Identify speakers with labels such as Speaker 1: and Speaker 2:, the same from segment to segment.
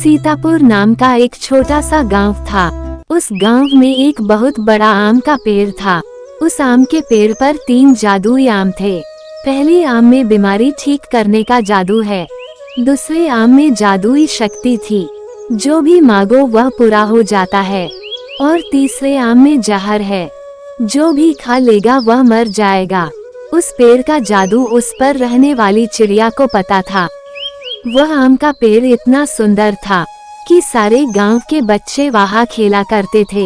Speaker 1: सीतापुर नाम का एक छोटा सा गांव था। उस गांव में एक बहुत बड़ा आम का पेड़ था। उस आम के पेड़ पर 3 जादुई आम थे। पहले आम में बीमारी ठीक करने का जादू है। दूसरे आम में जादुई शक्ति थी, जो भी मांगो वह पूरा हो जाता है। और तीसरे आम में जहर है, जो भी खा लेगा वह मर जाएगा। उस पेड़ का जादू उस पर रहने वाली चिड़िया को पता था। वह आम का पेड़ इतना सुंदर था कि सारे गांव के बच्चे वहां खेला करते थे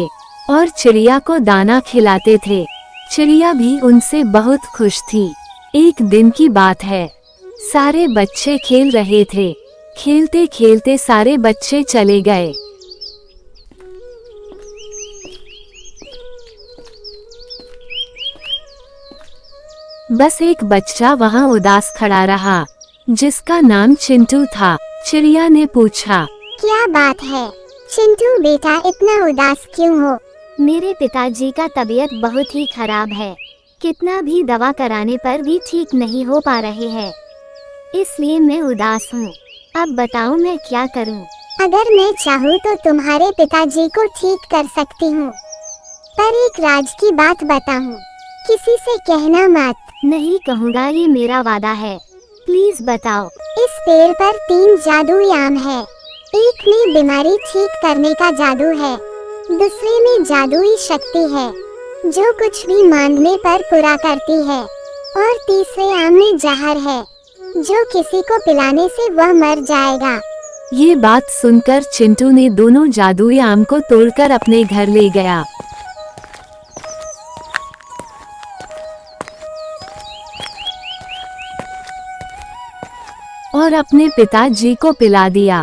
Speaker 1: और चिड़िया को दाना खिलाते थे। चिड़िया भी उनसे बहुत खुश थी। एक दिन की बात है, सारे बच्चे खेल रहे थे। खेलते खेलते सारे बच्चे चले गए। बस एक बच्चा वहां उदास खड़ा रहा, जिसका नाम चिंटू था। चिड़िया ने पूछा,
Speaker 2: क्या बात है चिंटू बेटा, इतना उदास क्यों हो?
Speaker 3: मेरे पिताजी का तबीयत बहुत ही खराब है। कितना भी दवा कराने पर भी ठीक नहीं हो पा रहे हैं, इसलिए मैं उदास हूँ। अब बताओ मैं क्या करूँ?
Speaker 2: अगर मैं चाहूँ तो तुम्हारे पिताजी को ठीक कर सकती हूँ, पर एक राज की बात बताऊँ, किसी से कहना मत।
Speaker 3: नहीं कहूँगा, ये मेरा वादा है। प्लीज बताओ।
Speaker 2: इस पेड़ पर 3 जादुई आम है। एक में बीमारी ठीक करने का जादू है, दूसरे में जादुई शक्ति है, जो कुछ भी मांगने पर पूरा करती है, और तीसरे आम में जहर है, जो किसी को पिलाने से वह मर जाएगा।
Speaker 1: ये बात सुनकर चिंटू ने दोनों जादुई आम को तोड़कर अपने घर ले गया और अपने पिताजी को पिला दिया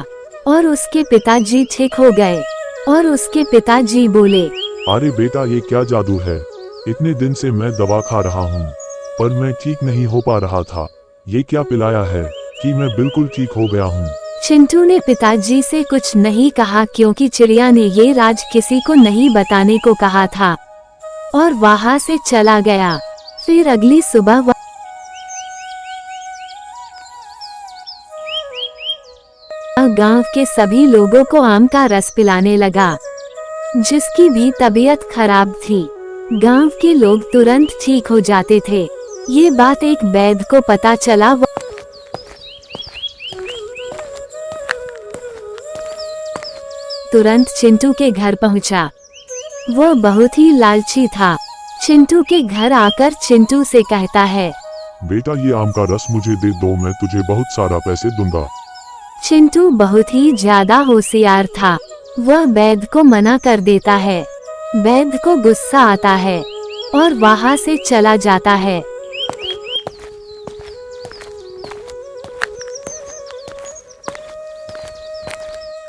Speaker 1: और उसके पिताजी ठीक हो गए। और उसके पिताजी बोले,
Speaker 4: अरे बेटा, ये क्या जादू है? इतने दिन से मैं दवा खा रहा हूँ, पर मैं ठीक नहीं हो पा रहा था। ये क्या पिलाया है कि मैं बिल्कुल ठीक हो गया हूँ?
Speaker 1: चिंटू ने पिताजी से कुछ नहीं कहा, क्योंकि चिड़िया ने ये राज किसी को नहीं बताने को कहा था, और वहाँ से चला गया। फिर अगली सुबह वह गांव के सभी लोगों को आम का रस पिलाने लगा, जिसकी भी तबीयत खराब थी। गांव के लोग तुरंत ठीक हो जाते थे। ये बात एक वैद्य को पता चला। तुरंत चिंटू के घर पहुंचा। वो बहुत ही लालची था। चिंटू के घर आकर चिंटू से कहता है,
Speaker 4: बेटा, ये आम का रस मुझे दे दो, मैं तुझे बहुत सारा पैसे दूंगा।
Speaker 1: चिंटू बहुत ही ज्यादा होशियार था। वह वैद्य को मना कर देता है। वैद्य को गुस्सा आता है और वहां से चला जाता है।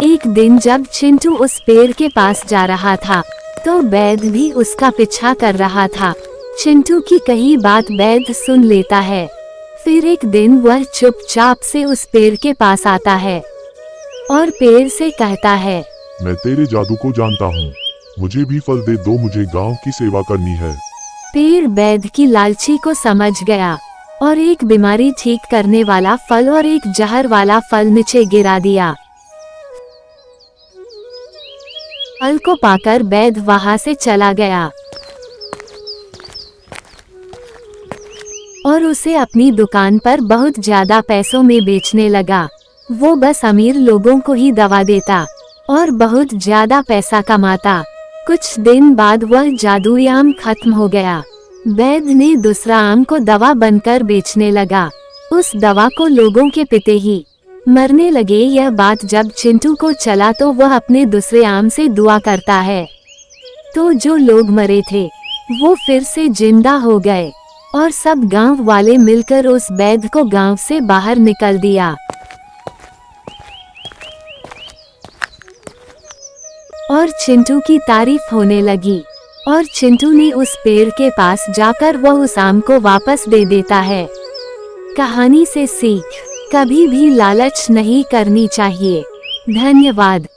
Speaker 1: एक दिन जब चिंटू उस पेड़ के पास जा रहा था, तो वैद्य भी उसका पीछा कर रहा था। चिंटू की कही बात वैद्य सुन लेता है। फिर एक दिन वह चुपचाप से उस पेड़ के पास आता है और पेड़ से कहता है,
Speaker 4: मैं तेरे जादू को जानता हूँ, मुझे भी फल दे दो, मुझे गांव की सेवा करनी है।
Speaker 1: पेड़ वैद्य की लालची को समझ गया और एक बीमारी ठीक करने वाला फल और एक जहर वाला फल नीचे गिरा दिया। फल को पाकर वैद्य वहां से चला गया और उसे अपनी दुकान पर बहुत ज्यादा पैसों में बेचने लगा। वो बस अमीर लोगों को ही दवा देता और बहुत ज्यादा पैसा कमाता। कुछ दिन बाद वह जादुई आम खत्म हो गया। वैद्य ने दूसरा आम को दवा बनकर बेचने लगा। उस दवा को लोगों के पीते ही मरने लगे। यह बात जब चिंटू को चला तो वह अपने दूसरे आम से दुआ करता है, तो जो लोग मरे थे वो फिर से जिंदा हो गए और सब गांव वाले मिलकर उस वैद्य को गांव से बाहर निकल दिया। और चिंटू की तारीफ होने लगी और चिंटू ने उस पेड़ के पास जाकर वह उस आम को वापस दे देता है। कहानी से सीख, कभी भी लालच नहीं करनी चाहिए। धन्यवाद।